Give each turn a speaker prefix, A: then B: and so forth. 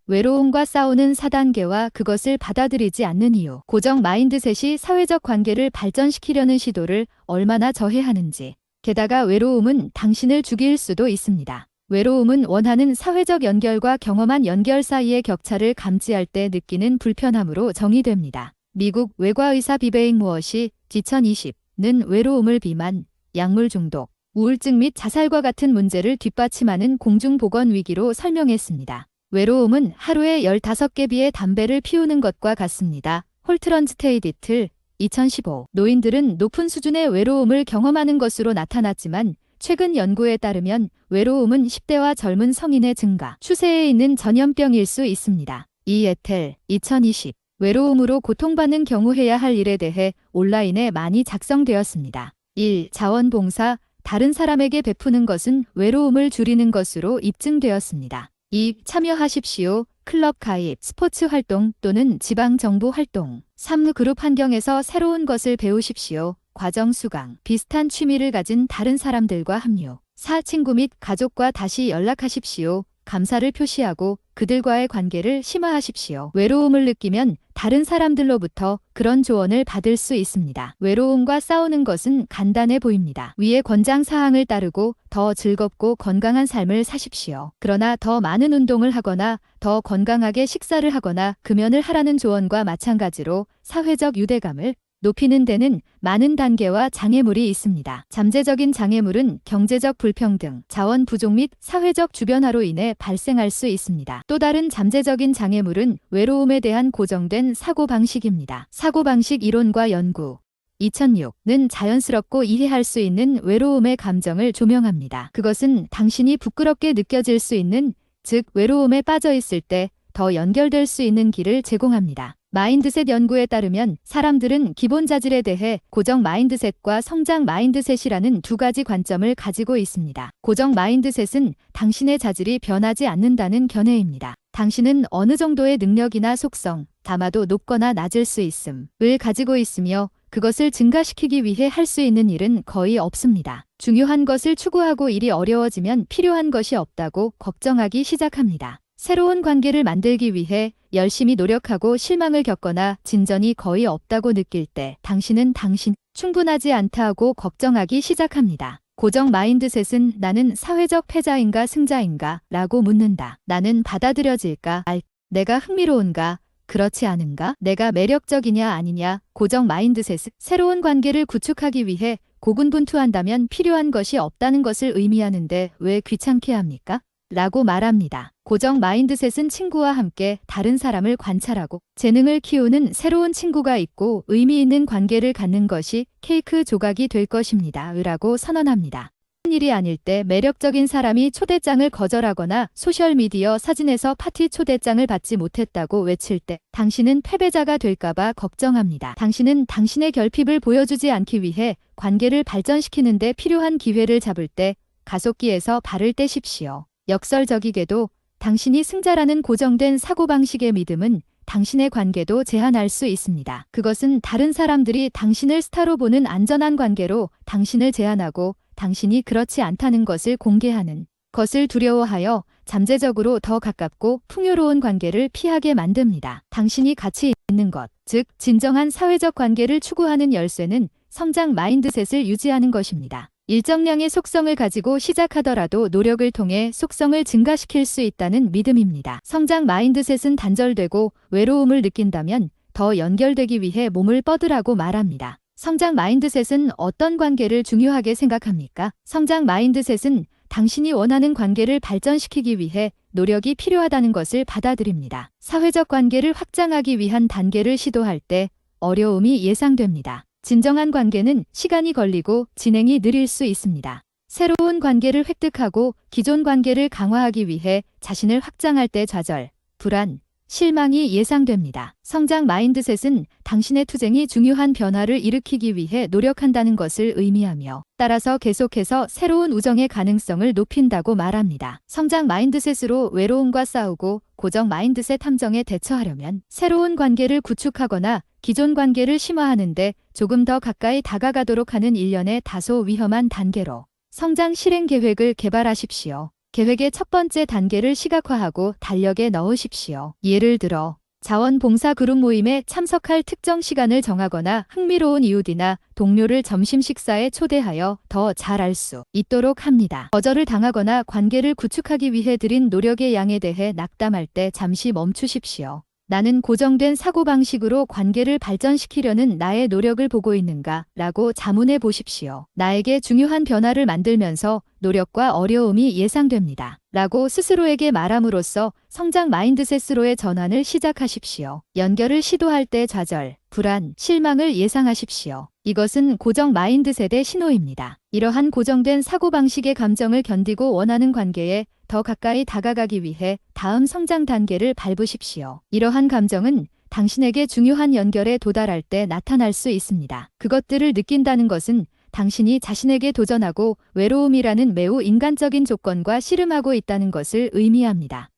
A: 외로움과 싸우는 4단계와 그것을 받아들이지 않는 이유. 고정 마인드셋이 사회적 관계를 발전시키려는 시도를 얼마나 저해하는지. 게다가 외로움은 당신을 죽일 수도 있습니다. 외로움은 원하는 사회적 연결과 경험한 연결 사이의 격차를 감지할 때 느끼는 불편함으로 정의됩니다. 미국 외과의사 비베잉 무엇이 2020는 외로움을 비만, 약물 중독, 우울증 및 자살과 같은 문제를 뒷받침하는 공중보건 위기로 설명했습니다. 외로움은 하루에 15개 비의 담배를 피우는 것과 같습니다. 홀트런즈 테이디틀 2015. 노인들은 높은 수준의 외로움을 경험하는 것으로 나타났지만 최근 연구에 따르면 외로움은 10대와 젊은 성인의 증가 추세에 있는 전염병일 수 있습니다. 이 에텔 2020. 외로움으로 고통받는 경우 해야 할 일에 대해 온라인에 많이 작성되었습니다. 1. 자원봉사. 다른 사람에게 베푸는 것은 외로움을 줄이는 것으로 입증되었습니다. 2. 참여하십시오. 클럽 가입, 스포츠 활동 또는 지방정부 활동. 3. 그룹 환경에서 새로운 것을 배우십시오. 과정 수강, 비슷한 취미를 가진 다른 사람들과 합류. 4. 친구 및 가족과 다시 연락하십시오. 감사를 표시하고 그들과의 관계를 심화하십시오. 외로움을 느끼면 다른 사람들로부터 그런 조언을 받을 수 있습니다. 외로움과 싸우는 것은 간단해 보입니다. 위의 권장 사항을 따르고 더 즐겁고 건강한 삶을 사십시오. 그러나 더 많은 운동을 하거나 더 건강하게 식사를 하거나 금연을 하라는 조언과 마찬가지로 사회적 유대감을 높이는 데는 많은 단계와 장애물이 있습니다. 잠재적인 장애물은 경제적 불평등, 자원 부족 및 사회적 주변화로 인해 발생할 수 있습니다. 또 다른 잠재적인 장애물은 외로움에 대한 고정된 사고방식입니다. 사고방식 이론과 연구 2006는 자연스럽고 이해할 수 있는 외로움의 감정을 조명합니다. 그것은 당신이 부끄럽게 느껴질 수 있는, 즉 외로움에 빠져 있을 때 더 연결될 수 있는 길을 제공합니다. 마인드셋 연구에 따르면 사람들은 기본 자질에 대해 고정 마인드셋과 성장 마인드셋이라는 두 가지 관점을 가지고 있습니다. 고정 마인드셋은 당신의 자질이 변하지 않는다는 견해입니다. 당신은 어느 정도의 능력이나 속성, 다마도 높거나 낮을 수 있음을 가지고 있으며 그것을 증가시키기 위해 할 수 있는 일은 거의 없습니다. 중요한 것을 추구하고 일이 어려워지면 필요한 것이 없다고 걱정하기 시작합니다. 새로운 관계를 만들기 위해 열심히 노력하고 실망을 겪거나 진전이 거의 없다고 느낄 때 당신은 충분하지 않다 고 걱정하기 시작합니다. 고정 마인드셋은 나는 사회적 패자인가 승자인가 라고 묻는다. 나는 받아들여질까? 내가 흥미로운가? 그렇지 않은가? 내가 매력적이냐 아니냐? 고정 마인드셋은 새로운 관계를 구축하기 위해 고군분투한다면 필요한 것이 없다는 것을 의미하는데 왜 귀찮게 합니까? 라고 말합니다. 고정 마인드셋은 친구와 함께 다른 사람을 관찰하고 재능을 키우는 새로운 친구가 있고 의미 있는 관계를 갖는 것이 케이크 조각이 될 것입니다. 라고 선언합니다. 일이 아닐 때 매력적인 사람이 초대장을 거절하거나 소셜미디어 사진에서 파티 초대장을 받지 못했다고 외칠 때 당신은 패배자가 될까봐 걱정합니다. 당신은 당신의 결핍을 보여주지 않기 위해 관계를 발전시키는 데 필요한 기회를 잡을 때 가속기에서 발을 떼십시오. 역설적이게도 당신이 승자라는 고정된 사고방식의 믿음은 당신의 관계도 제한할 수 있습니다. 그것은 다른 사람들이 당신을 스타로 보는 안전한 관계로 당신을 제한하고 당신이 그렇지 않다는 것을 공개하는 것을 두려워하여 잠재적으로 더 가깝고 풍요로운 관계를 피하게 만듭니다. 당신이 가치 있는 것, 즉 진정한 사회적 관계를 추구하는 열쇠는 성장 마인드셋을 유지하는 것입니다. 일정량의 속성을 가지고 시작하더라도 노력을 통해 속성을 증가시킬 수 있다는 믿음입니다. 성장 마인드셋은 단절되고 외로움을 느낀다면 더 연결되기 위해 몸을 뻗으라고 말합니다. 성장 마인드셋은 어떤 관계를 중요하게 생각합니까? 성장 마인드셋은 당신이 원하는 관계를 발전시키기 위해 노력이 필요하다는 것을 받아들입니다. 사회적 관계를 확장하기 위한 단계를 시도할 때 어려움이 예상됩니다. 진정한 관계는 시간이 걸리고 진행이 느릴 수 있습니다. 새로운 관계를 획득하고 기존 관계를 강화하기 위해 자신을 확장할 때 좌절, 불안, 실망이 예상됩니다. 성장 마인드셋은 당신의 투쟁이 중요한 변화를 일으키기 위해 노력한다는 것을 의미하며 따라서 계속해서 새로운 우정의 가능성을 높인다고 말합니다. 성장 마인드셋으로 외로움과 싸우고 고정 마인드셋 함정에 대처하려면 새로운 관계를 구축하거나 기존 관계를 심화하는데 조금 더 가까이 다가가도록 하는 일련의 다소 위험한 단계로 성장 실행 계획을 개발하십시오. 계획의 첫 번째 단계를 시각화하고 달력에 넣으십시오. 예를 들어 자원봉사 그룹 모임에 참석할 특정 시간을 정하거나 흥미로운 이웃이나 동료를 점심 식사에 초대하여 더 잘 알 수 있도록 합니다. 거절을 당하거나 관계를 구축하기 위해 들인 노력의 양에 대해 낙담할 때 잠시 멈추십시오. 나는 고정된 사고방식으로 관계를 발전시키려는 나의 노력을 보고 있는가? 라고 자문해 보십시오. 나에게 중요한 변화를 만들면서 노력과 어려움이 예상됩니다. 라고 스스로에게 말함으로써 성장 마인드셋으로의 전환을 시작하십시오. 연결을 시도할 때 좌절, 불안, 실망을 예상하십시오. 이것은 고정 마인드셋의 신호입니다. 이러한 고정된 사고방식의 감정을 견디고 원하는 관계에 더 가까이 다가가기 위해 다음 성장 단계를 밟으십시오. 이러한 감정은 당신에게 중요한 연결에 도달할 때 나타날 수 있습니다. 그것들을 느낀다는 것은 당신이 자신에게 도전하고 외로움이라는 매우 인간적인 조건과 씨름하고 있다는 것을 의미합니다.